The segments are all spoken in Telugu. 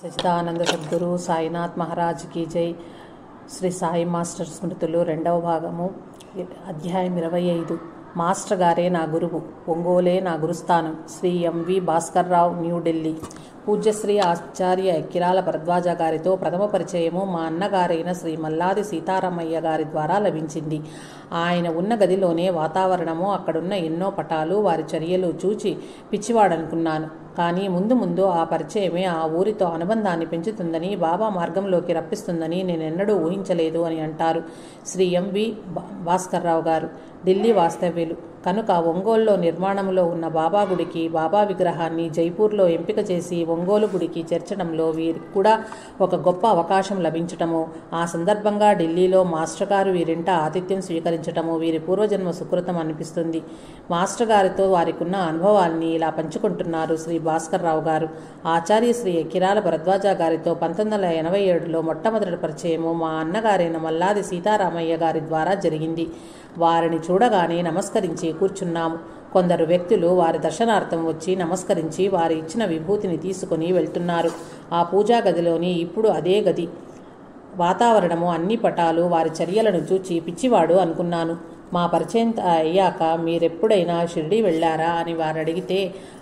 సచిదానంద సద్గురు సాయినాథ్ మహారాజ్ కీ జై. శ్రీ సాయి మాస్టర్ స్మృతులు 2వ భాగము, అధ్యాయం 25. మాస్టర్ గారే నా గురువు, ఒంగోలే నా గురుస్థానం. శ్రీ ఎంవి భాస్కర్రావు, న్యూఢిల్లీ. పూజ్యశ్రీ ఆచార్య కిరాల భరద్వాజ గారితో ప్రథమ పరిచయము మా అన్నగారైన శ్రీ మల్లాది సీతారామయ్య గారి ద్వారా లభించింది. ఆయన ఉన్న గదిలోనే వాతావరణము, అక్కడున్న ఎన్నో పటాలు, వారి చర్యలు చూచి పిచ్చివాడనుకున్నాను. కానీ ముందు ముందు ఆ పరిచయమే ఆ ఊరితో అనుబంధాన్ని పెంచుతుందని, బాబా మార్గంలోకి రప్పిస్తుందని నేనెన్నడూ ఊహించలేదు అని అంటారు శ్రీ ఎంవి భాస్కర్రావు గారు, ఢిల్లీ వాస్తవ్యులు. కనుక ఒంగోలులో నిర్మాణంలో ఉన్న బాబా గుడికి, బాబా విగ్రహాన్ని జైపూర్లో ఎంపిక చేసి ఒంగోలు గుడికి చేర్చడంలో వీరికి కూడా ఒక గొప్ప అవకాశం లభించటము, ఆ సందర్భంగా ఢిల్లీలో మాస్టర్ గారు వీరింట ఆతిథ్యం స్వీకరించటము వీరి పూర్వజన్మ సుకృతం అనిపిస్తుంది. మాస్టర్ గారితో వారికున్న అనుభవాల్ని ఇలా పంచుకుంటున్నారు శ్రీ భాస్కర్రావు గారు. ఆచార్య శ్రీ కిరాల భరద్వాజ గారితో 1987లో మొట్టమొదటి పరిచయము మా అన్నగారైన మల్లాది సీతారామయ్య గారి ద్వారా జరిగింది. వారిని చూడగానే నమస్కరించి కూర్చున్నాము. కొందరు వ్యక్తులు వారి దర్శనార్థం వచ్చి నమస్కరించి వారి ఇచ్చిన విభూతిని తీసుకుని వెళ్తున్నారు. ఆ పూజా గదిలోని ఇప్పుడు అదే గది వాతావరణము, అన్ని పటాలు, వారి చర్యలను చూచి పిచ్చివాడు అనుకున్నాను. మా పరిచయం అయ్యాక మీరెప్పుడైనా షిర్డీ వెళ్ళారా అని వారు అడిగితే,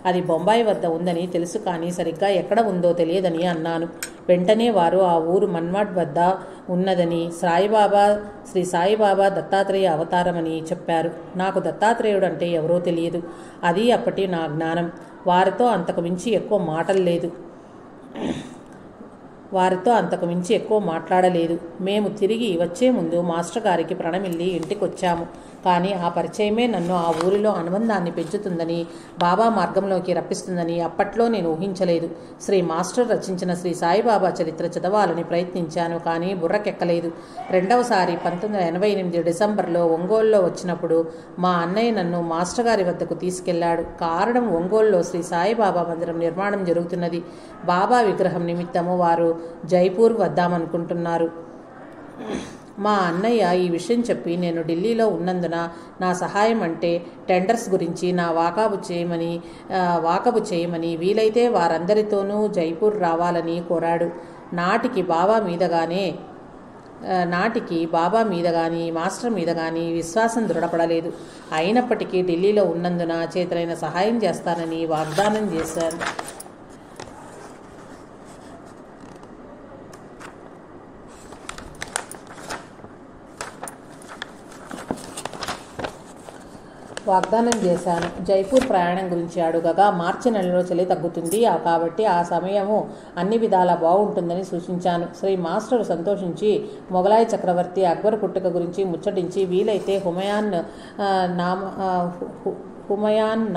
అది బొంబాయి వద్ద ఉందని తెలుసు, కానీ సరిగ్గా ఎక్కడ ఉందో తెలియదని అన్నాను. వెంటనే వారు ఆ ఊరు మన్మాడ్ వద్ద ఉన్నదని, సాయిబాబా శ్రీ సాయిబాబా దత్తాత్రేయ అవతారమని చెప్పారు. నాకు దత్తాత్రేయుడు అంటే ఎవరో తెలియదు. అది అప్పటి నా జ్ఞానం. వారితో అంతకు మించి ఎక్కువ మాట్లాడలేదు. మేము తిరిగి వచ్చే ముందు మాస్టర్ గారికి ప్రణమిల్లి ఇంటికొచ్చాము. కానీ ఆ పరిచయమే నన్ను ఆ ఊరిలో అనుబంధాన్ని పెంచుతుందని, బాబా మార్గంలోకి రప్పిస్తుందని అప్పట్లో నేను ఊహించలేదు. శ్రీ మాస్టర్ రచించిన శ్రీ సాయిబాబా చరిత్ర చదవాలని ప్రయత్నించాను, కానీ బుర్రకెక్కలేదు. రెండవసారి 1988 డిసెంబర్లో ఒంగోలులో వచ్చినప్పుడు మా అన్నయ్య నన్ను మాస్టర్ గారి వద్దకు తీసుకెళ్లాడు. కారణం, ఒంగోలులో శ్రీ సాయిబాబా మందిరం నిర్మాణం జరుగుతున్నది. బాబా విగ్రహం నిమిత్తము వారు జైపూర్ వద్దామనుకుంటున్నారు. మా అన్నయ్య ఈ విషయం చెప్పి, నేను ఢిల్లీలో ఉన్నందున నా సహాయం అంటే టెండర్స్ గురించి నా వాకబు చేయమని, వీలైతే వారందరితోనూ జైపూర్ రావాలని కోరాడు. నాటికి బాబా మీద కానీ మాస్టర్ మీద కానీ విశ్వాసం దృఢపడలేదు. అయినప్పటికీ ఢిల్లీలో ఉన్నందున చేతనైన సహాయం చేస్తానని వాగ్దానం చేశాను. జైపూర్ ప్రయాణం గురించి అడుగగా, మార్చి నెలలో చలి తగ్గుతుంది కాబట్టి ఆ సమయము అన్ని విధాలా బాగుంటుందని సూచించాను. శ్రీ మాస్టర్ సంతోషించి మొఘలాయి చక్రవర్తి అక్బర్ పుట్టుక గురించి ముచ్చటించి, వీలైతే హుమయాన్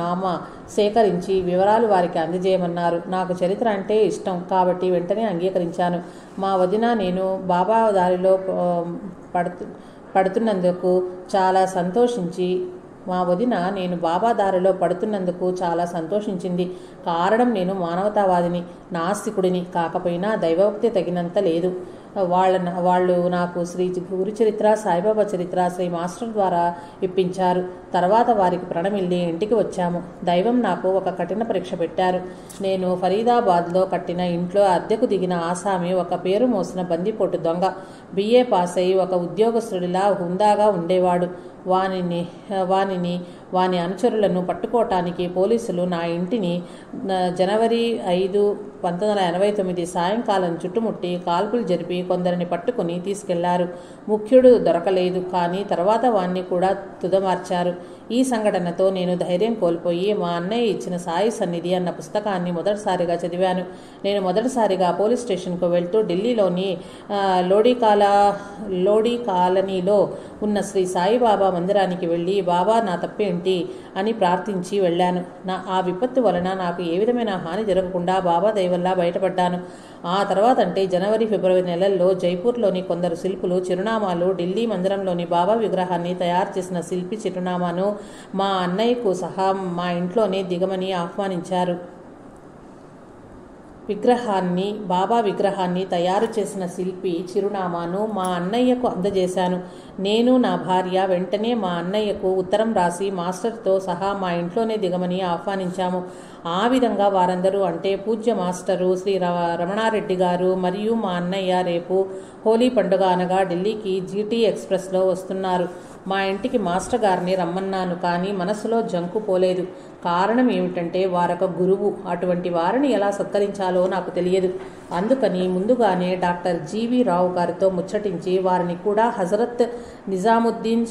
నామా సేకరించి వివరాలు వారికి అందజేయమన్నారు. నాకు చరిత్ర అంటే ఇష్టం కాబట్టి వెంటనే అంగీకరించాను. మా వదిన నేను బాబా దారిలో పడుతున్నందుకు చాలా సంతోషించింది. కారణం, నేను మానవతావాదిని, నాస్తికుడిని కాకపోయినా దైవభక్తి తగినంత లేదు. వాళ్ళు నాకు శ్రీ గురు చరిత్ర, సాయిబాబా చరిత్ర శ్రీ మాస్టర్ ద్వారా ఇప్పించారు. తర్వాత వారికి ప్రణమిల్లి ఇంటికి వచ్చాము. దైవం నాకు ఒక కఠిన పరీక్ష పెట్టారు. నేను ఫరీదాబాద్లో కట్టిన ఇంట్లో అద్దెకు దిగిన ఆసామి ఒక పేరు మోసిన బందిపోటు దొంగ. BA పాస్ అయి ఒక ఉద్యోగస్తుడిలా హుందాగా ఉండేవాడు. వాని అనుచరులను పట్టుకోవటానికి పోలీసులు నా ఇంటిని జనవరి 5, 1989 సాయంకాలం చుట్టుముట్టి కాల్పులు జరిపి కొందరిని పట్టుకుని తీసుకెళ్లారు. ముఖ్యుడు దొరకలేదు, కానీ తర్వాత వాణ్ణి కూడా తుదమార్చారు. ఈ సంఘటనతో నేను ధైర్యం కోల్పోయి మా అన్నయ్య ఇచ్చిన సాయి సన్నిధి అన్న పుస్తకాన్ని మొదటిసారిగా చదివాను. నేను మొదటిసారిగా పోలీస్ స్టేషన్కు వెళ్తూ ఢిల్లీలోని లోడీ కాలనీలో ఉన్న శ్రీ సాయిబాబా మందిరానికి వెళ్ళి, బాబా నా తప్పేంటి అని ప్రార్థించి వెళ్ళాను. ఆ విపత్తు వలన నాకు ఏ విధమైన హాని జరగకుండా బాబా దయవల్ల బయటపడ్డాను. ఆ తర్వాత అంటే జనవరి, ఫిబ్రవరి నెలల్లో జైపూర్లోని కొందరు శిల్పులు చిరునామాలు, ఢిల్లీ మందిరంలోని బాబా విగ్రహాన్ని తయారు చేసిన శిల్పి చిరునామాను మా అన్నయ్యకు సహా మా ఇంట్లోనే దిగమని ఆహ్వానించారు. బాబా విగ్రహాన్ని తయారు చేసిన శిల్పి చిరునామాను మా అన్నయ్యకు అందజేశాను. నేను, నా భార్య వెంటనే మా అన్నయ్యకు ఉత్తరం రాసి మాస్టర్తో సహా మా ఇంట్లోనే దిగమని ఆహ్వానించాము. ఆ విధంగా వారందరూ, అంటే పూజ్య మాస్టరు శ్రీ రమణారెడ్డి గారు మరియు మా అన్నయ్య రేపు హోలీ పండుగ అనగా ఢిల్లీకి జీటీ ఎక్స్ప్రెస్లో వస్తున్నారు. మా ఇంటికి మాస్టర్ గారిని రమ్మన్నాను, కానీ మనసులో జంకు పోలేదు. కారణం ఏమిటంటే వారొక గురువు, అటువంటి వారిని ఎలా సత్కరించాలో నాకు తెలియదు. అందుకని ముందుగానే డాక్టర్ జీవి రావు గారితో ముచ్చటించి వారిని కూడా హజరత్ నిజాముద్దీన్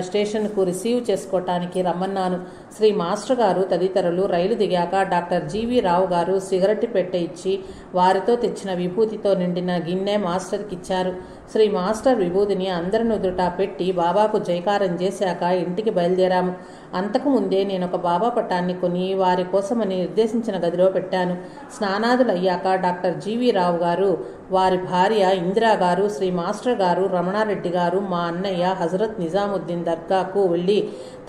స్టేషన్కు రిసీవ్ చేసుకోవటానికి రమ్మన్నాను. శ్రీ మాస్టర్ గారు తదితరులు రైలు దిగాక డాక్టర్ జీవి రావు గారు సిగరెట్ పెట్టె ఇచ్చి వారితో తెచ్చిన విభూతితో నిండిన గిన్నె మాస్టర్కి ఇచ్చారు. శ్రీ మాస్టర్ విభూతిని అందరి నుదుట పెట్టి బాబాకు జైకారం చేశాక ఇంటికి బయలుదేరాము. అంతకుముందే నేను ఒక బాబా పట్టాన్ని కొని వారి కోసమని నిర్దేశించిన గదిలో పెట్టాను. స్నానాదులు అయ్యాక డాక్టర్ జీవి రావు గారు, వారి భార్య ఇందిరా గారు, శ్రీ మాస్టర్ గారు, రమణారెడ్డి గారు, మా అన్నయ్య హజరత్ నిజాముద్దీన్ దర్గాకు వెళ్ళి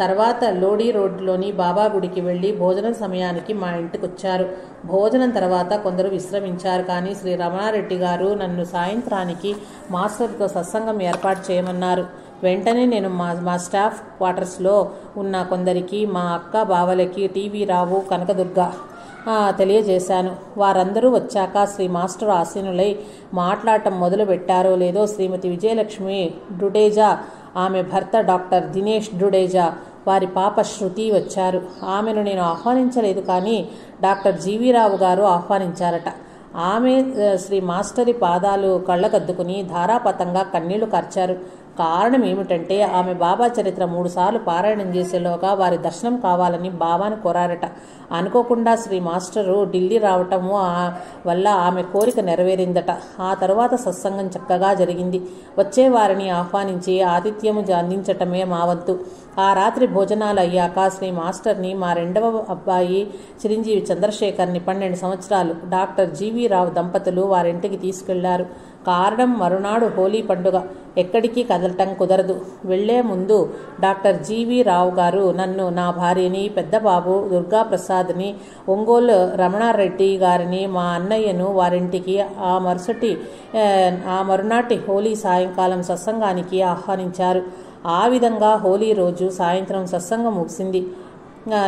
తర్వాత లోడీ రోడ్లోని బాబా గుడికి వెళ్ళి భోజనం సమయానికి మా ఇంటికి వచ్చారు. భోజనం తర్వాత కొందరు విశ్రమించారు. కానీ శ్రీ రమణారెడ్డి గారు నన్ను సాయంత్రానికి మాస్టర్తో సత్సంగం ఏర్పాటు చేయమన్నారు. వెంటనే నేను మా స్టాఫ్ క్వార్టర్స్లో ఉన్న కొందరికి, మా అక్క బావలకి, టీవీ రావు, కనకదుర్గ తెలియజేశాను. వారందరూ వచ్చాక శ్రీ మాస్టర్ ఆసీనులై మాట్లాడటం మొదలు పెట్టారో లేదో శ్రీమతి విజయలక్ష్మి డుడేజా, ఆమె భర్త డాక్టర్ దినేష్ డుడేజా, వారి పాప శృతి వచ్చారు. ఆమెను నేను ఆహ్వానించలేదు, కానీ డాక్టర్ జీవీరావు గారు ఆహ్వానించారట. ఆమె శ్రీ మాస్టరి పాదాలు కళ్ళకద్దుకుని ధారాపతంగా కన్నీళ్లు కార్చారు. కారణం ఏమిటంటే ఆమె బాబా చరిత్ర 3 సార్లు పారాయణం చేసేలోగా వారి దర్శనం కావాలని బాబాను కోరారట. అనుకోకుండా శ్రీ మాస్టరు ఢిల్లీ రావటము వల్ల ఆమె కోరిక నెరవేరిందట. ఆ తరువాత సత్సంగం చక్కగా జరిగింది. వచ్చే వారిని ఆహ్వానించి ఆతిథ్యము అందించటమే మా వంతు. ఆ రాత్రి భోజనాలు అయ్యాక శ్రీ మాస్టర్ని, మా 2వ అబ్బాయి చిరంజీవి చంద్రశేఖర్ని 12 సంవత్సరాలు డాక్టర్ జీవీ రావు దంపతులు వారింటికి తీసుకెళ్లారు. కారణం మరునాడు హోలీ పండుగ, ఎక్కడికి కదలటం కుదరదు. వెళ్లే ముందు డాక్టర్ జీవీ రావు గారు నన్ను, నా భార్యని, పెద్దబాబు దుర్గాప్రసాద్ని, ఒంగోలు రమణారెడ్డి గారిని, మా అన్నయ్యను వారింటికి ఆ మరునాటి హోలీ సాయంకాలం సత్సంగానికి ఆహ్వానించారు. ఆ విధంగా హోలీ రోజు సాయంత్రం సత్సంగం ముగిసింది.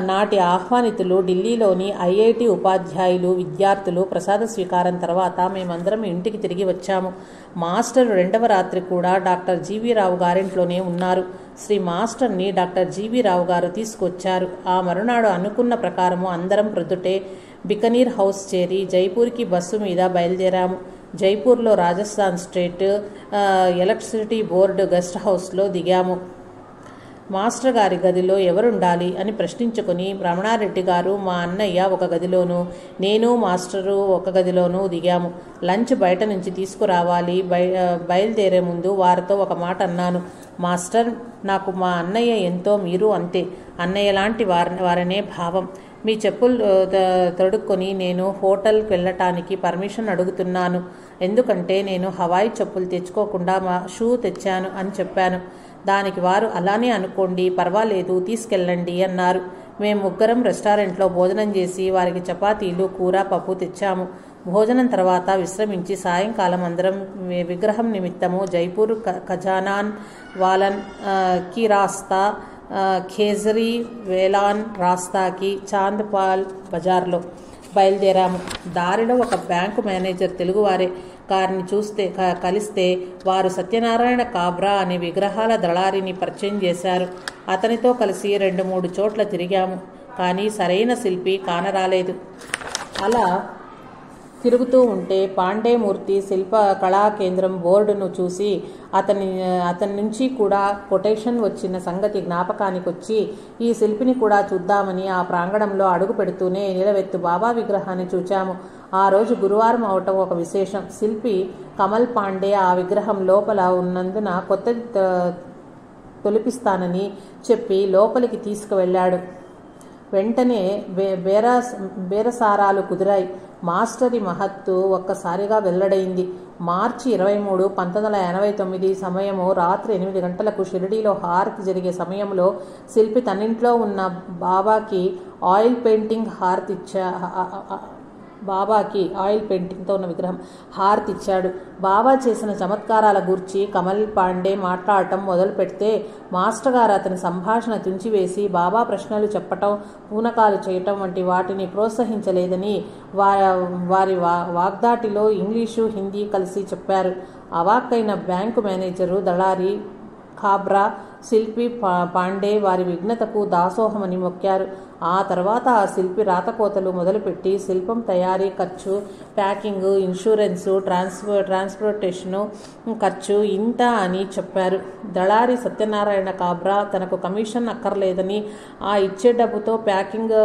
నాటి ఆహ్వానితులు ఢిల్లీలోని ఐఐటి ఉపాధ్యాయులు, విద్యార్థులు. ప్రసాద స్వీకారం తర్వాత మేమందరం ఇంటికి తిరిగి వచ్చాము. మాస్టర్ 2వ రాత్రి కూడా డాక్టర్ జీవీ రావు గారింట్లోనే ఉన్నారు. శ్రీ మాస్టర్ని డాక్టర్ జీవీ రావు గారు తీసుకొచ్చారు. ఆ మరునాడు అనుకున్న ప్రకారము అందరం ప్రొద్దుటే బికనీర్ హౌస్ చేరి జైపూర్కి బస్సు మీద బయలుదేరాము. జైపూర్లో Rajasthan state electricity board guest హౌస్లో దిగాము. మాస్టర్ గారి గదిలో ఎవరుండాలి అని ప్రశ్నించుకుని రమణారెడ్డి గారు, మా అన్నయ్య ఒక గదిలోనూ, నేను మాస్టరు ఒక గదిలోనూ దిగాము. లంచ్ బయట నుంచి తీసుకురావాలి. బయలుదేరే ముందు వారితో ఒక మాట అన్నాను. మాస్టర్, నాకు మా అన్నయ్య ఎంతో, మీరు అంతే. అన్నయ్య లాంటి వారనే భావం. మీ చెప్పులు తొడుక్కొని నేను హోటల్కి వెళ్ళటానికి పర్మిషన్ అడుగుతున్నాను. ఎందుకంటే నేను హవాయి చెప్పులు తెచ్చుకోకుండా మా షూ తెచ్చాను అని చెప్పాను. దానికి వారు, అలానే అనుకోండి, పర్వాలేదు, తీసుకెళ్ళండి అన్నారు. మేము ముగ్గురం రెస్టారెంట్లో భోజనం చేసి వారికి చపాతీలు, కూర, పప్పు తెచ్చాము. భోజనం తర్వాత విశ్రమించి సాయంకాలం అందరం విగ్రహం నిమిత్తము జైపూర్ ఖజానాన్ వాలన్ కి రాస్తా, ఖేజరీ వేలాన్ రాస్తాకి చాంద్పాల్ బజార్లో బయలుదేరాము. దారిలో ఒక బ్యాంకు మేనేజర్, తెలుగువారే, గారిని కలిస్తే వారు సత్యనారాయణ కాబ్రా అనే విగ్రహాల దళారిని పరిచయం చేశారు. అతనితో కలిసి 2-3 చోట్ల తిరిగాము. కానీ సరైన శిల్పి కానరాలేదు. అలా తిరుగుతూ ఉంటే పాండేమూర్తి శిల్ప కళా కేంద్రం బోర్డును చూసి అతని నుంచి కూడా కొటేషన్ వచ్చిన సంగతి జ్ఞాపకానికి వచ్చి ఈ శిల్పిని కూడా చూద్దామని ఆ ప్రాంగణంలో అడుగు పెడుతూనే నిలవెత్తు బాబా విగ్రహాన్ని చూచాము. ఆ రోజు గురువారం అవటం ఒక విశేషం. శిల్పి కమల్ పాండే ఆ విగ్రహం లోపల ఉన్నందున కొత్తది తొలిపిస్తానని చెప్పి లోపలికి తీసుకువెళ్ళాడు. వెంటనే బేరసారాలు కుదిరాయి. మాస్టరి మహత్తు ఒక్కసారిగా వెల్లడైంది. మార్చి 23, 1989 సమయము రాత్రి 8 గంటలకు షిరిడీలో హారతి జరిగే సమయంలో శిల్పి తనింట్లో ఉన్న బాబాకి ఆయిల్ పెయింటింగ్ బాబాకి ఆయిల్ పెయింటింగ్తో ఉన్న విగ్రహం హారతి ఇచ్చాడు. బాబా చేసిన చమత్కారాల గూర్చి కమల్ పాండే మాట్లాడటం మొదలు పెడితే మాస్టర్ గారు అతని సంభాషణ తుంచివేసి బాబా ప్రశ్నలు చెప్పటం, పూనకాలు చేయటం వంటి వాటిని ప్రోత్సహించలేదని వారి వాగ్దాటిలో ఇంగ్లీషు, హిందీ కలిసి చెప్పారు. అవాక్కైన బ్యాంకు మేనేజరు, దళారి ఖాబ్రా, శిల్పి పాండే వారి విఘ్నతకు దాసోహమని మొక్కారు. ఆ తర్వాత ఆ శిల్పి రాతకోతలు మొదలుపెట్టి శిల్పం తయారీ ఖర్చు, ప్యాకింగు, ఇన్సూరెన్సు, ట్రాన్స్పోర్టేషను ఖర్చు ఇంత అని చెప్పారు. దళారి సత్యనారాయణ ఖాబ్రా తనకు కమిషన్ అక్కర్లేదని, ఆ ఇచ్చే డబ్బుతో ప్యాకింగ్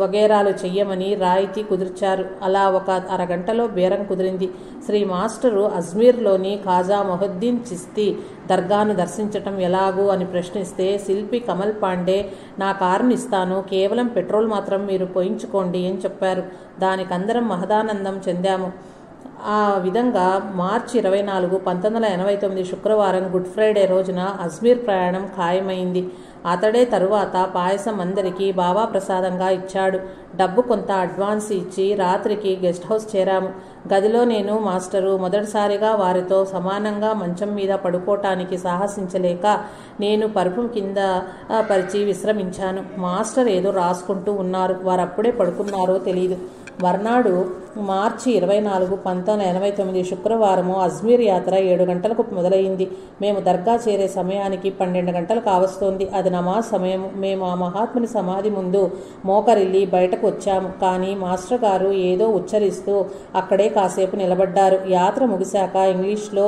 వగేరాలు చెయ్యమని రాయితీ కుదిర్చారు. అలా ఒక అరగంటలో బేరం కుదిరింది. శ్రీ మాస్టరు అజ్మీర్లోని ఖాజా మొహద్దీన్ చిస్తీ దర్గాను దర్శించటం ఎలాగూ అని ప్రశ్నిస్తే శిల్పి కమల్ పాండే, నా కారుని ఇస్తాను, కేవలం పెట్రోల్ మాత్రం మీరు పోయించుకోండి అని చెప్పారు. దానికందరం మహదానందం చెందాము. ఆ విధంగా మార్చి 24, 1989 శుక్రవారం గుడ్ ఫ్రైడే రోజున అజ్మీర్ ప్రయాణం ఖాయమైంది. అతడే తరువాత పాయసం అందరికీ బాబా ప్రసాదంగా ఇచ్చాడు. డబ్బు కొంత అడ్వాన్స్ ఇచ్చి రాత్రికి గెస్ట్ హౌస్ చేరాము. గదిలో నేను, మాస్టరు మొదటిసారిగా వారితో సమానంగా మంచం మీద పడుకోవటానికి సాహసించలేక నేను పరుపు కింద పరిచి విశ్రమించాను. మాస్టర్ ఏదో రాసుకుంటూ ఉన్నారు. వారప్పుడే పడుకున్నారో తెలియదు. మర్నాడు మార్చి 24, 1989 శుక్రవారము అజ్మీర్ యాత్ర 7 గంటలకు మొదలైంది. మేము దర్గా చేరే సమయానికి 12 గంటలు కావస్తోంది. అది నమాజ్ సమయం. మేము ఆ మహాత్ముని సమాధి ముందు మోకరిల్లి బయటకు వచ్చాము. కానీ మాస్టర్ గారు ఏదో ఉచ్చరిస్తూ అక్కడే కాసేపు నిలబడ్డారు. యాత్ర ముగిశాక ఇంగ్లీష్లో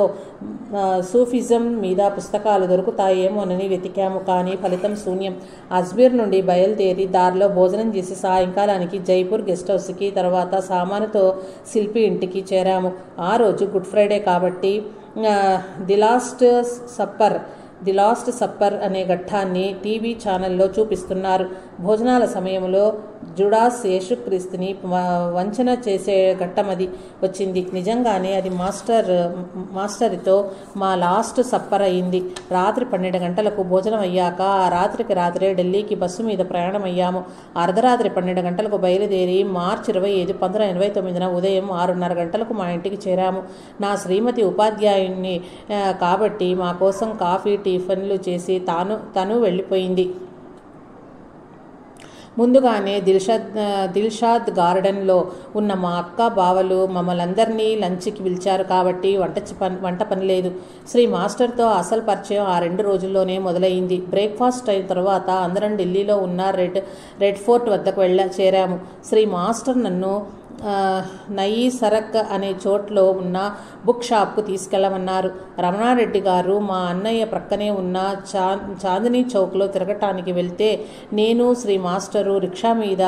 సూఫిజం మీద పుస్తకాలు దొరుకుతాయేమోనని వెతికాము. కానీ ఫలితం శూన్యం. అజ్మీర్ నుండి బయలుదేరి దారిలో భోజనం చేసి సాయంకాలానికి జైపూర్ గెస్ట్ హౌస్కి, తర్వాత సామానుతో శిల్పి ఇంటికి చేరాము. ఆ రోజు గుడ్ ఫ్రైడే కాబట్టి ది లాస్ట్ సప్పర్ అనే ఘట్టాన్ని టీవీ ఛానల్లో చూపిస్తున్నారు. భోజనాల సమయంలో జుడాస్ యేసుక్రీస్తుని వంచన చేసే ఘట్టమది వచ్చింది. నిజంగానే అది మాస్టర్తో మా లాస్ట్ సప్పర్ అయింది. రాత్రి 12 గంటలకు భోజనం అయ్యాక ఆ రాత్రికి రాత్రే ఢిల్లీకి బస్సు మీద ప్రయాణమయ్యాము. అర్ధరాత్రి 12 గంటలకు బయలుదేరి మార్చి 25, 1989 ఉదయం 6:30 గంటలకు మా ఇంటికి చేరాము. నా శ్రీమతి ఉపాధ్యాయుని కాబట్టి మా కోసం కాఫీ, టిఫిన్లు చేసి తను వెళ్ళిపోయింది. ముందుగానే దిల్షాద్ గార్డెన్లో ఉన్న మా అక్క బావలు మమ్మల్ందరినీ లంచ్కి పిలిచారు కాబట్టి వంట పని లేదు. శ్రీ మాస్టర్తో అసలు పరిచయం ఆ 2 రోజుల్లోనే మొదలైంది. బ్రేక్ఫాస్ట్ అయిన తర్వాత అందరం ఢిల్లీలో ఉన్న రెడ్ ఫోర్ట్ వద్దకు చేరాము. శ్రీ మాస్టర్ నన్ను నయీ సరక్ అనే చోట్లో ఉన్న బుక్ షాప్కు తీసుకెళ్లమన్నారు. రమణారెడ్డి గారు మా అన్నయ్య ప్రక్కనే ఉన్న చాందినీ చౌక్లో తిరగటానికి వెళ్తే నేను, శ్రీ మాస్టరు రిక్షా మీద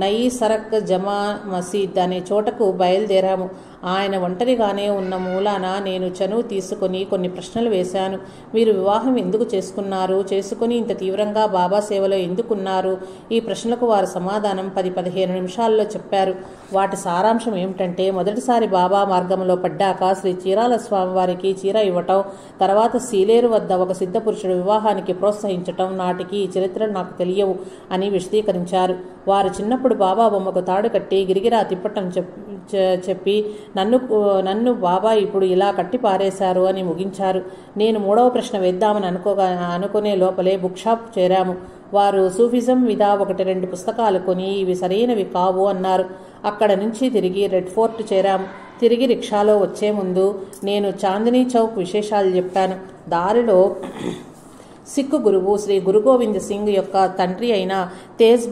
నయీ సరక్ జమా మసీద్ అనే చోటకు బయలుదేరాము. ఆయన ఒంటరిగానే ఉన్న మూలాన నేను చనువు తీసుకుని కొన్ని ప్రశ్నలు వేశాను. మీరు వివాహం ఎందుకు చేసుకుని ఇంత తీవ్రంగా బాబా సేవలో ఎందుకున్నారు? ఈ ప్రశ్నలకు వారు సమాధానం 10-15 నిమిషాల్లో చెప్పారు. వాటి సారాంశం ఏమిటంటే, మొదటిసారి బాబా మార్గంలో పడ్డాక శ్రీ చీరాల స్వామివారికి చీర ఇవ్వటం, తర్వాత సీలేరు వద్ద ఒక సిద్ధపురుషుడు వివాహానికి ప్రోత్సహించటం, నాటికి ఈ చరిత్రలు నాకు తెలియవు అని విశదీకరించారు. వారు చిన్నప్పుడు బాబా బొమ్మకు తాడు కట్టి గిరిగిరా తిప్పటం చెప్పి నన్ను బాబా ఇప్పుడు ఇలా కట్టి పారేశారు అని ముగించారు. నేను 3వ ప్రశ్న వేద్దామని అనుకునే లోపలే బుక్ షాప్ చేరాము. వారు సూఫిజం మీద 1-2 పుస్తకాలు కొని ఇవి సరైనవి కావు అన్నారు. అక్కడ నుంచి తిరిగి రెడ్ ఫోర్ట్ చేరాము. తిరిగి రిక్షాలో వచ్చే ముందు నేను చాందినీ చౌక్ విశేషాలు చెప్పాను. దారిలో సిక్కు గురువు శ్రీ గురు గోవింద్ సింగ్ యొక్క తండ్రి అయిన తేజ్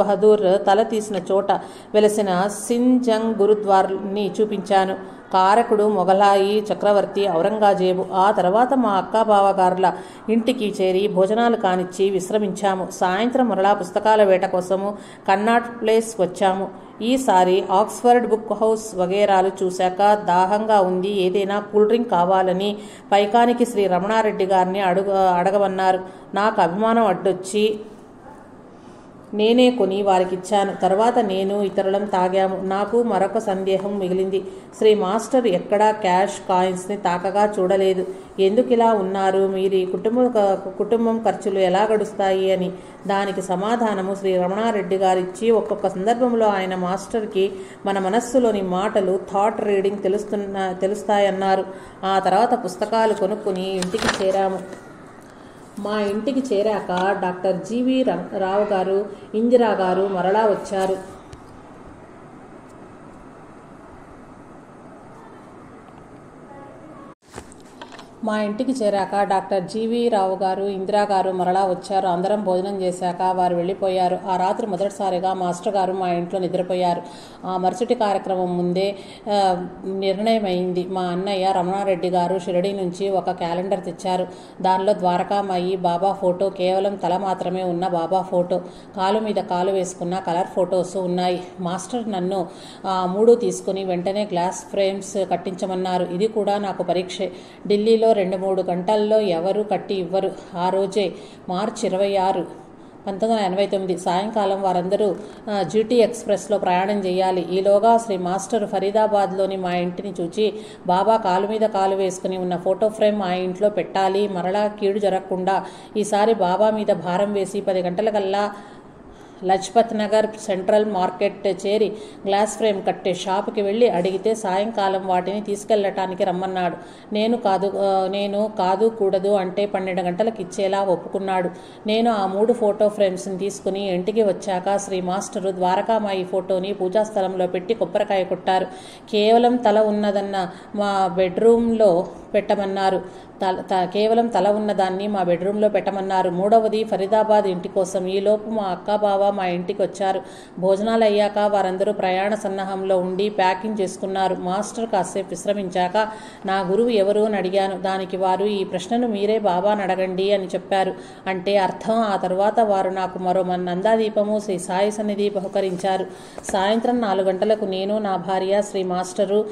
బహదూర్ తల తీసిన చోట వెలసిన సింజంగ్ గురుద్వార్ని చూపించాను. కారకుడు మొఘలాయి చక్రవర్తి ఔరంగజేబు. ఆ తర్వాత మా అక్క బావగారుల ఇంటికి చేరి భోజనాలు కానిచ్చి విశ్రమించాము. సాయంత్రం మరలా పుస్తకాల వేట కోసము కన్నాట్ ప్లేస్ వచ్చాము. ఈసారి ఆక్స్ఫర్డ్ బుక్ హౌస్ వగేరాలు చూశాక దాహంగా ఉంది, ఏదైనా కూల్ డ్రింక్ కావాలని పైకానికి శ్రీ రమణారెడ్డి గారిని అడగమన్నారు. నాకు అభిమానం అడ్డొచ్చి నేనే కొని వారికిచ్చాను. తర్వాత నేను ఇతరులం తాగాము. నాకు మరొక సందేహం మిగిలింది. శ్రీ మాస్టర్ ఎక్కడా క్యాష్ కాయిన్స్ని తాకగా చూడలేదు. ఎందుకిలా ఉన్నారు? మీరు ఈ కుటుంబం ఖర్చులు ఎలా గడుస్తాయి అని. దానికి సమాధానము శ్రీ రమణారెడ్డి గారిచ్చి, ఒక్కొక్క సందర్భంలో ఆయన మాస్టర్కి మన మనస్సులోని మాటలు థాట్ రీడింగ్ తెలుస్తాయన్నారు. ఆ తర్వాత పుస్తకాలు కొనుక్కుని ఇంటికి చేరాము. మా ఇంటికి చేరాక డాక్టర్ జీవి రావు గారు, ఇందిరా గారు మరలా వచ్చారు. మా ఇంటికి చేరాక డాక్టర్ జీవి రావు గారు, ఇందిరా గారు మరలా వచ్చారు. అందరం భోజనం చేశాక వారు వెళ్ళిపోయారు. ఆ రాత్రి మొదటిసారిగా మాస్టర్ గారు మా ఇంట్లో నిద్రపోయారు. ఆ మరుసటి కార్యక్రమం ముందే నిర్ణయమైంది. మా అన్నయ్య రమణారెడ్డి గారు షిరిడి నుంచి ఒక క్యాలెండర్ తెచ్చారు. దానిలో ద్వారకామాయి బాబా ఫోటో, కేవలం తల మాత్రమే ఉన్న బాబా ఫోటో, కాలు మీద కాలు వేసుకున్న కలర్ ఫొటోస్ ఉన్నాయి. మాస్టర్ నన్ను 3 తీసుకుని వెంటనే గ్లాస్ ఫ్రేమ్స్ కట్టించమన్నారు. ఇది కూడా నాకు పరీక్షే. ఢిల్లీలో 2-3 గంటల్లో ఎవరు కట్టి ఇవ్వరు. ఆ రోజే మార్చి 26, 1989 సాయంకాలం వారందరూ జీటీ ఎక్స్ప్రెస్లో ప్రయాణం చేయాలి. ఈలోగా శ్రీ మాస్టర్ ఫరీదాబాద్లోని మా ఇంటిని చూచి, బాబా కాలు మీద కాలు వేసుకుని ఉన్న ఫోటో ఫ్రేమ్ మా ఇంట్లో పెట్టాలి, మరలా కీడు జరగకుండా. ఈసారి బాబా మీద భారం వేసి 10 గంటలకల్లా లజ్పత్ నగర్ సెంట్రల్ మార్కెట్ చేరి గ్లాస్ ఫ్రేమ్ కట్టే షాపుకి వెళ్ళి అడిగితే సాయంకాలం వాటిని తీసుకెళ్లటానికి రమ్మన్నాడు. నేను కాదు కూడదు అంటే 12 గంటలకు ఇచ్చేలా ఒప్పుకున్నాడు. నేను ఆ 3 ఫోటో ఫ్రేమ్స్ని తీసుకుని ఇంటికి వచ్చాక శ్రీ మాస్టరు ద్వారకామాయి ఫోటోని పూజాస్థలంలో పెట్టి కొబ్బరికాయ కొట్టారు. కేవలం తల ఉన్నదన్న మా బెడ్రూమ్లో పెట్టమన్నారు. కేవలం తల ఉన్నదాన్ని మా బెడ్రూమ్లో పెట్టమన్నారు. 3వది ఫరీదాబాద్ ఇంటి కోసం. ఈలోపు మా అక్క బావ మా ఇంటికి వచ్చారు. భోజనాలు అయ్యాక వారందరూ ప్రయాణ సన్నాహంలో ఉండి ప్యాకింగ్ చేసుకున్నారు. మాస్టర్ కాసేపు విశ్రమించాక నా గురువు ఎవరు అని అడిగాను. దానికి వారు, ఈ ప్రశ్నను మీరే బాబాని అడగండి అని చెప్పారు. అంటే అర్థం. ఆ తర్వాత వారు నాకు మరో నందాదీపము, శ్రీ సాయి సన్నిధి బహుకరించారు. సాయంత్రం 4 గంటలకు నేను, నా భార్య, శ్రీ మాస్టరు,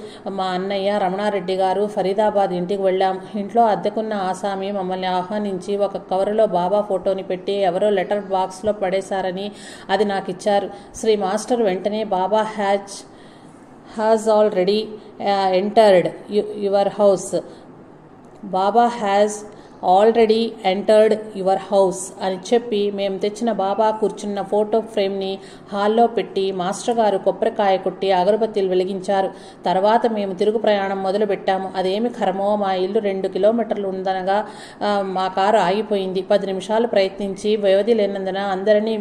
మా అన్నయ్య రమణారెడ్డి గారు ఫరీదాబాద్ ఇంటికి వెళ్ళాం. ఇంట్లో అద్దెకున్న ఆసామి మమ్మల్ని ఆహ్వానించి ఒక కవరులో బాబా ఫోటోని పెట్టి ఎవరో లెటర్ బాక్స్లో పడేశారని అది నాకు ఇచ్చారు. శ్రీ మాస్టర్ వెంటనే, Baba has already entered your house, Baba has already entered your house అని చెప్పి మేము తెచ్చిన బాబా కూర్చున్న ఫోటో ఫ్రేమ్ని హాల్లో పెట్టి మాస్టర్ గారు కొబ్బరికాయ కొట్టి అగరబత్తీలు వెలిగించారు. తర్వాత మేము తిరుగు ప్రయాణం మొదలుపెట్టాము. అదేమి కర్మో, మా ఇల్లు 2 కిలోమీటర్లు ఉందనగా మా కారు ఆగిపోయింది. 10 నిమిషాలు ప్రయత్నించి వ్యవధి లేనందున అందరినీ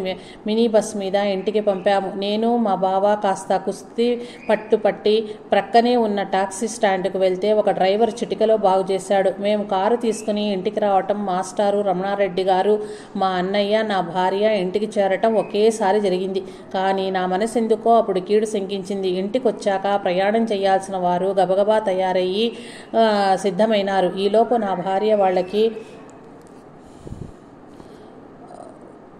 మినీ బస్ మీద ఇంటికి పంపాము. నేను మా బాబా కాస్త కుస్తీ పట్టి ప్రక్కనే ఉన్న టాక్సీ స్టాండ్కు వెళ్తే ఒక డ్రైవర్ చిటికలో బాగు చేశాడు. మేము కారు తీసుకుని ఇంటికి రావటం, మాస్టారు, రమణారెడ్డి గారు, మా అన్నయ్య, నా భార్య ఇంటికి చేరటం ఒకేసారి జరిగింది. కానీ నా మనసు ఎందుకో అప్పుడు కీడు శంకించింది. ఇంటికి వచ్చాక ప్రయాణం చేయాల్సిన వారు గబగబా తయారయ్యి సిద్ధమైనారు. ఈలోపు నా భార్య వాళ్ళకి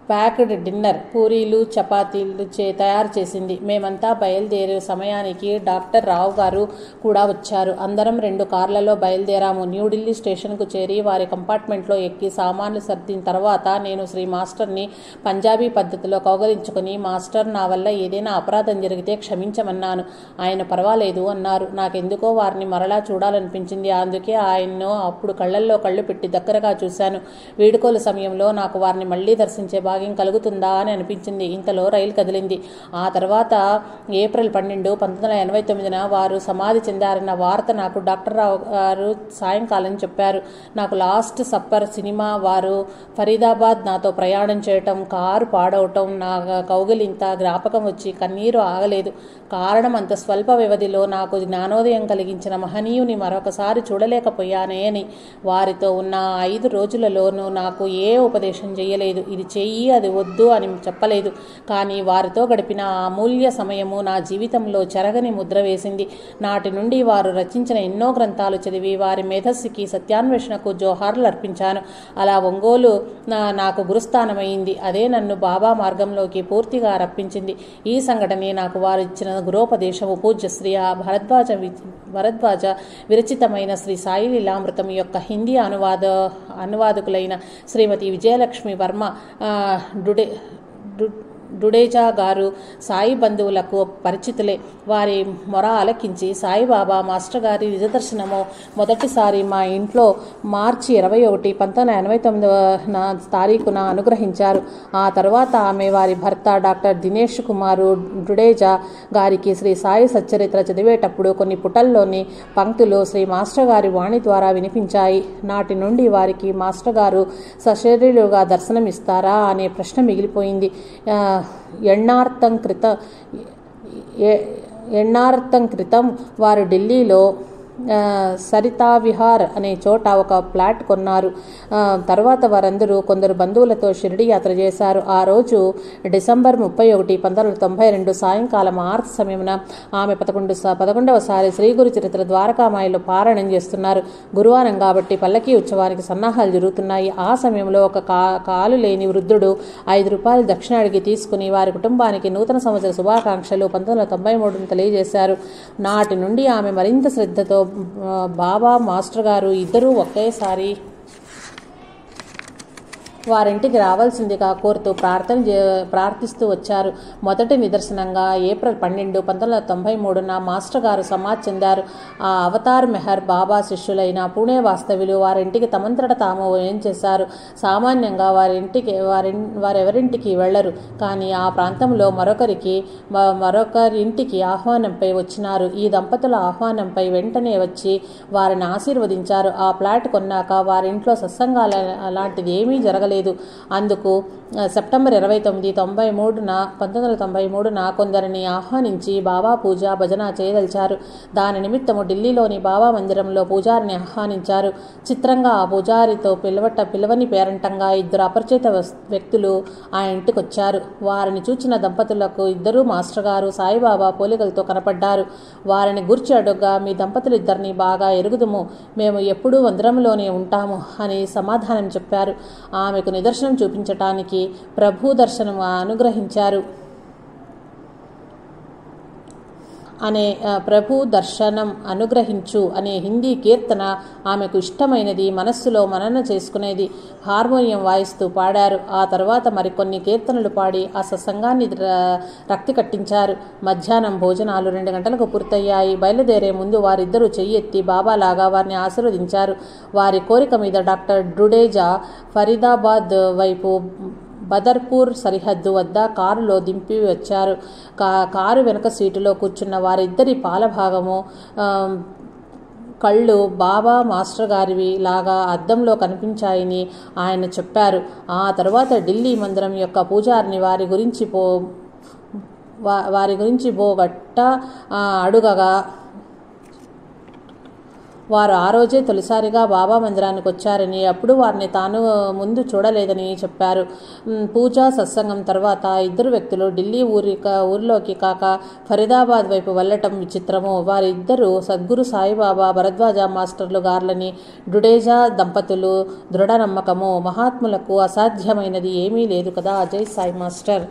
ప్యాక్డ్ డిన్నర్, పూరీలు, చపాతీలు తయారు చేసింది. మేమంతా బయలుదేరే సమయానికి డాక్టర్ రావు గారు కూడా వచ్చారు. అందరం 2 కార్లలో బయలుదేరాము. న్యూఢిల్లీ స్టేషన్కు చేరి వారి కంపార్ట్మెంట్లో ఎక్కి సామాన్లు సర్దిన తర్వాత నేను శ్రీ మాస్టర్ని పంజాబీ పద్ధతిలో కౌగలించుకుని, మాస్టర్, నా వల్ల ఏదైనా అపరాధం జరిగితే క్షమించమన్నాను. ఆయన పర్వాలేదు అన్నారు. నాకెందుకో వారిని మరలా చూడాలనిపించింది. అందుకే ఆయన్ను అప్పుడు కళ్ళల్లో కళ్ళు పెట్టి దగ్గరగా చూశాను. వీడుకోలు సమయంలో నాకు వారిని మళ్లీ దర్శించే భాగ్యం కలుగుతుందా అని అనిపించింది. ఇంతలో రైలు కదిలింది. ఆ తర్వాత ఏప్రిల్ 12, 1989 వారు సమాధి చెందారన్న వార్త నాకు డాక్టర్ రావు గారు సాయంకాలం చెప్పారు. నాకు లాస్ట్ సప్పర్ సినిమా, వారు ఫరీదాబాద్ నాతో ప్రయాణం చేయటం, కారు పాడవటం, నా కౌగిలింత జ్ఞాపకం వచ్చి కన్నీరు ఆగలేదు. కారణం, అంత స్వల్ప వ్యవధిలో నాకు జ్ఞానోదయం కలిగించిన మహనీయుని మరొకసారి చూడలేకపోయానే అని. వారితో ఉన్న 5 రోజులలోనూ నాకు ఏ ఉపదేశం చేయలేదు. ఇది చెయ్యి, అది వద్దు అని చెప్పలేదు. కానీ వారితో గడిపిన అమూల్య సమయము నా జీవితంలో చెరగని ముద్ర వేసింది. నాటి నుండి వారు రచించిన ఎన్నో గ్రంథాలు చదివి వారి మేధస్సుకి, సత్యాన్వేషణకు జోహార్లు అర్పించాను. అలా ఒంగోలు నాకు గురుస్థానమైంది. అదే నన్ను బాబా మార్గంలోకి పూర్తిగా రప్పించింది. ఈ సంఘటనే నాకు వారు ఇచ్చిన గురోపదేశము. పూజ్య శ్రీ భరద్వాజ విరచితమైన శ్రీ సాయి లీలామృతం యొక్క హిందీ అనువాదకులైన శ్రీమతి విజయలక్ష్మి వర్మ డుడేజా గారు సాయి బంధువులకు పరిచితులే. వారి మొర ఆలకించి సాయిబాబా మాస్టర్ గారి నిజదర్శనము మొదటిసారి మా ఇంట్లో మార్చి 21, 1989 తారీఖున అనుగ్రహించారు. ఆ తర్వాత ఆమె వారి భర్త డాక్టర్ దినేష్ కుమారు డుడేజా గారికి శ్రీ సాయి సచ్చరిత్ర చదివేటప్పుడు కొన్ని పుటల్లోని పంక్తులు శ్రీ మాస్టర్ గారి వాణి ద్వారా వినిపించాయి. నాటి నుండి వారికి మాస్టర్ గారు సశరీరులుగా దర్శనమిస్తారా అనే ప్రశ్న మిగిలిపోయింది. ఎన్నార్థం క్రితం వారు ఢిల్లీలో సరితా విహార్ అనే చోట ఒక ఫ్లాట్ కొన్నారు. తర్వాత వారందరూ కొందరు బంధువులతో షిరిడి యాత్ర చేశారు. ఆ రోజు డిసెంబర్ 31, 1992 సాయంకాలం 6 సమయమున ఆమె 11వసారి శ్రీ గురు చరిత్ర ద్వారకామాయిలో పారాయణం చేస్తున్నారు. గురువారం కాబట్టి పల్లకీ ఉత్సవానికి సన్నాహాలు జరుగుతున్నాయి. ఆ సమయంలో ఒక కాలు లేని వృద్ధుడు 5 రూపాయలు దక్షిణ అడిగి తీసుకుని వారి కుటుంబానికి నూతన సంవత్సర శుభాకాంక్షలు 1993 తెలియజేశారు. నాటి నుండి ఆమె మరింత శ్రద్ధతో బాబా మాస్టర్ గారు ఇద్దరూ ఒకేసారి వారింటికి రావాల్సిందిగా కోరుతూ ప్రార్థిస్తూ వచ్చారు. మొదటి నిదర్శనంగా ఏప్రిల్ 12, 1993 మాస్టర్ గారు సమాధి చెందారు. ఆ అవతార్ మెహర్ బాబా శిష్యులైన పూణే వాస్తవ్యులు వారింటికి తమంతట తాము ఏం చేశారు. సామాన్యంగా వారెవరింటికి వెళ్లరు. కానీ ఆ ప్రాంతంలో మరొకరింటికి ఆహ్వానంపై వచ్చినారు. ఈ దంపతుల ఆహ్వానంపై వెంటనే వచ్చి వారిని ఆశీర్వదించారు. ఆ ఫ్లాట్ కొన్నాక వారింట్లో సత్సంగాల అలాంటిది ఏమీ జరగలేదు. అందుకు సెప్టెంబర్ 29, 1993 కొందరిని ఆహ్వానించి బాబా పూజ భజన చేయదలిచారు. దాని నిమిత్తము ఢిల్లీలోని బాబా మందిరంలో పూజారిని ఆహ్వానించారు. చిత్రంగా ఆ పూజారితో పిలవని పేరంటంగా 2 అపరిచిత వ్యక్తులు ఆ ఇంటికొచ్చారు. వారిని చూచిన దంపతులకు ఇద్దరూ మాస్టర్ గారు సాయిబాబా పోలికలతో కనపడ్డారు. వారిని గుర్చి అడుగ్గా, మీ దంపతులిద్దరిని బాగా ఎరుగుదుము, మేము ఎప్పుడూ మందిరంలోనే ఉంటాము అని సమాధానం చెప్పారు. ఆమెకు నిదర్శనం చూపించటానికి ప్రభు దర్శనం అనుగ్రహించారు ప్రభు దర్శనం అనుగ్రహించు అనే హిందీ కీర్తన ఆమెకు ఇష్టమైనది, మనస్సులో మనన చేసుకునేది. హార్మోనియం వాయిస్తూ పాడారు. ఆ తర్వాత మరికొన్ని కీర్తనలు పాడి ఆ సత్సంగాన్ని రక్తి కట్టించారు. మధ్యాహ్నం భోజనాలు 2 గంటలకు పూర్తయ్యాయి. బయలుదేరే ముందు వారిద్దరూ చెయ్యెత్తి బాబాలాగా వారిని ఆశీర్వదించారు. వారి కోరిక మీద డాక్టర్ డుడేజా ఫరీదాబాద్ వైపు బదర్పూర్ సరిహద్దు వద్ద కారులో దింపి వచ్చారు. కారు వెనక సీటులో కూర్చున్న వారిద్దరి పాలభాగము కళ్ళు బాబా మాస్టర్ గారివి లాగా అద్దంలో కనిపించాయని ఆయన చెప్పారు. ఆ తర్వాత ఢిల్లీ మందిరం యొక్క పూజారిని వారి గురించి బోగట్ట అడుగగా వారు ఆ రోజే తొలిసారిగా బాబా మందిరానికి వచ్చారని, అప్పుడు వారిని తాను ముందు చూడలేదని చెప్పారు. పూజా సత్సంగం తర్వాత ఇద్దరు వ్యక్తులు ఢిల్లీ ఊరిలోకి కాక ఫరీదాబాద్ వైపు వెళ్లటం విచిత్రము. వారిద్దరూ సద్గురు సాయిబాబా భరద్వాజ మాస్టర్లు గార్లని డుడేజా దంపతులు. దృఢ నమ్మకము. మహాత్ములకు అసాధ్యమైనది ఏమీ లేదు కదా. జై సాయి మాస్టర్.